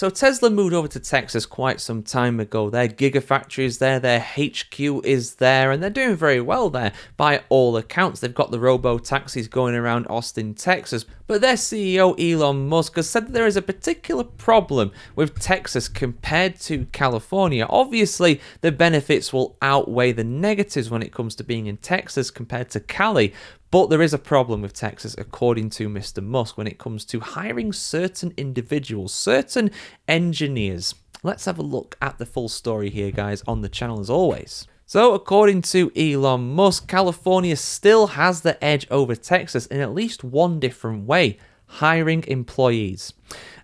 So Tesla moved over to Texas quite some time ago. Their Gigafactory is there, their HQ is there, and they're doing very well there by all accounts. They've got the robo-taxis going around Austin, Texas. But their CEO, Elon Musk, has said that there is a particular problem with Texas compared to California. Obviously, the benefits will outweigh the negatives when it comes to being in Texas compared to Cali. But there is a problem with Texas, according to Mr. Musk, when it comes to hiring certain individuals, certain engineers. Let's have a look at the full story here, guys, on the channel as always. So, according to Elon Musk, California still has the edge over Texas in at least one different way: hiring employees.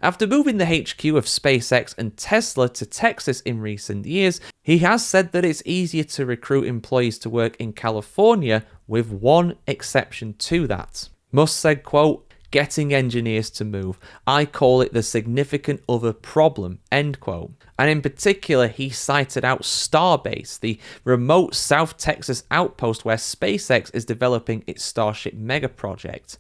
After moving the HQ of SpaceX and Tesla to Texas in recent years, he has said that it's easier to recruit employees to work in California, with one exception to that. Musk said, quote, "Getting engineers to move. I call it the significant other problem," end quote. And in particular, he cited out Starbase, the remote South Texas outpost where SpaceX is developing its Starship mega project.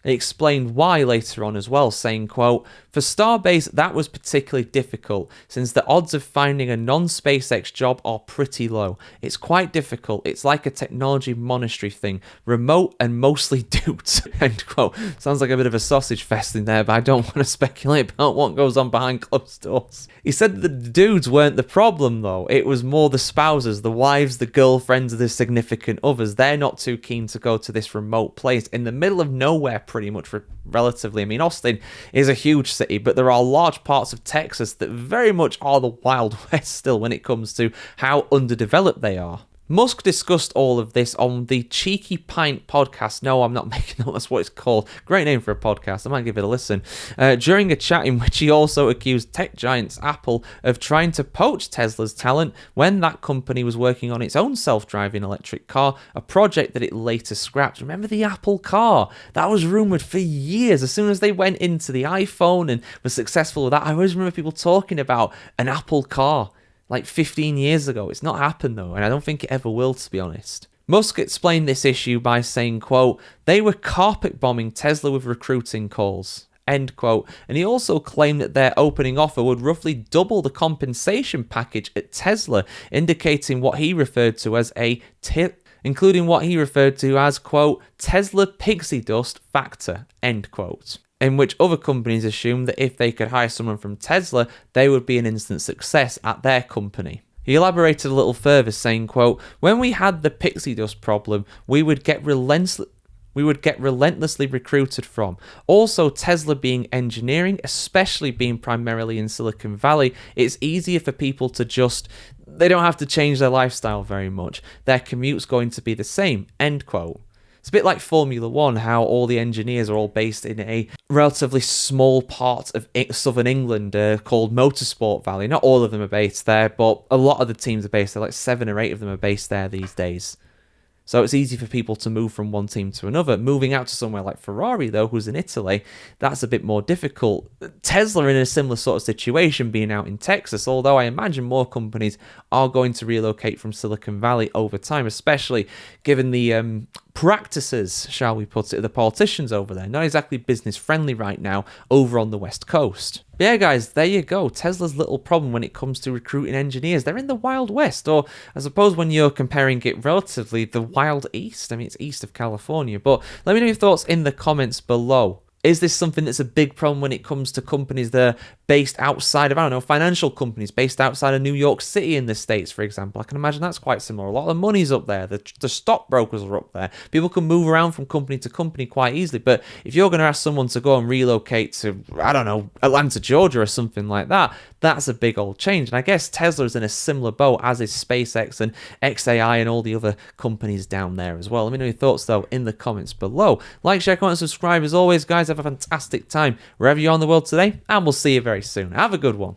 He explained why later on as well, saying, quote, "For Starbase, that was particularly difficult, since the odds of finding a non-SpaceX job are pretty low. It's quite difficult. It's like a technology monastery thing, remote and mostly dudes," end quote. Sounds like a bit of a sausage fest in there, but I don't want to speculate about what goes on behind closed doors. He said that the dudes weren't the problem, though. It was more the spouses, the wives, the girlfriends of the significant others. They're not too keen to go to this remote place in the middle of nowhere, pretty much, relatively. I mean, Austin is a huge city, but there are large parts of Texas that very much are the Wild West still when it comes to how underdeveloped they are. Musk discussed all of this on the Cheeky Pint podcast. No, I'm not making up, that's what it's called. Great name for a podcast, I might give it a listen. During a chat in which he also accused tech giants Apple of trying to poach Tesla's talent when that company was working on its own self-driving electric car, a project that it later scrapped. Remember the Apple car? That was rumoured for years. As soon as they went into the iPhone and were successful with that, I always remember people talking about an Apple car. Like 15 years ago. It's not happened though, and I don't think it ever will, to be honest. Musk explained this issue by saying, quote, "They were carpet bombing Tesla with recruiting calls," end quote. And he also claimed that their opening offer would roughly double the compensation package at Tesla, indicating what he referred to as including what he referred to as, quote, "Tesla pixie dust factor," end quote. In which other companies assumed that if they could hire someone from Tesla, they would be an instant success at their company. He elaborated a little further, saying, quote, "When we had the pixie dust problem, we would get relentlessly recruited from. Also, Tesla being engineering, especially being primarily in Silicon Valley, it's easier for people to they don't have to change their lifestyle very much. Their commute's going to be the same," end quote. It's a bit like Formula One, how all the engineers are all based in a relatively small part of southern England called Motorsport Valley. Not all of them are based there, but a lot of the teams are based there. Like 7 or 8 of them are based there these days. So it's easy for people to move from one team to another. Moving out to somewhere like Ferrari, though, who's in Italy, that's a bit more difficult. Tesla in a similar sort of situation, being out in Texas, although I imagine more companies are going to relocate from Silicon Valley over time, especially given the practices, shall we put it, of the politicians over there. Not exactly business friendly right now over on the West Coast. But yeah, guys, there you go. Tesla's little problem when it comes to recruiting engineers. They're in the Wild West, or I suppose when you're comparing it relatively, the Wild East. I mean, it's east of California. But let me know your thoughts in the comments below. Is this something that's a big problem when it comes to companies that are based outside of, I don't know, financial companies based outside of New York City in the States, for example? I can imagine that's quite similar. A lot of the money's up there. The stockbrokers are up there. People can move around from company to company quite easily. But if you're going to ask someone to go and relocate to, I don't know, Atlanta, Georgia or something like that, that's a big old change. And I guess Tesla's in a similar boat, as is SpaceX and XAI and all the other companies down there as well. Let me know your thoughts, though, in the comments below. Like, share, comment, and subscribe. As always, guys, have a fantastic time wherever you are in the world today, and we'll see you very soon. Have a good one.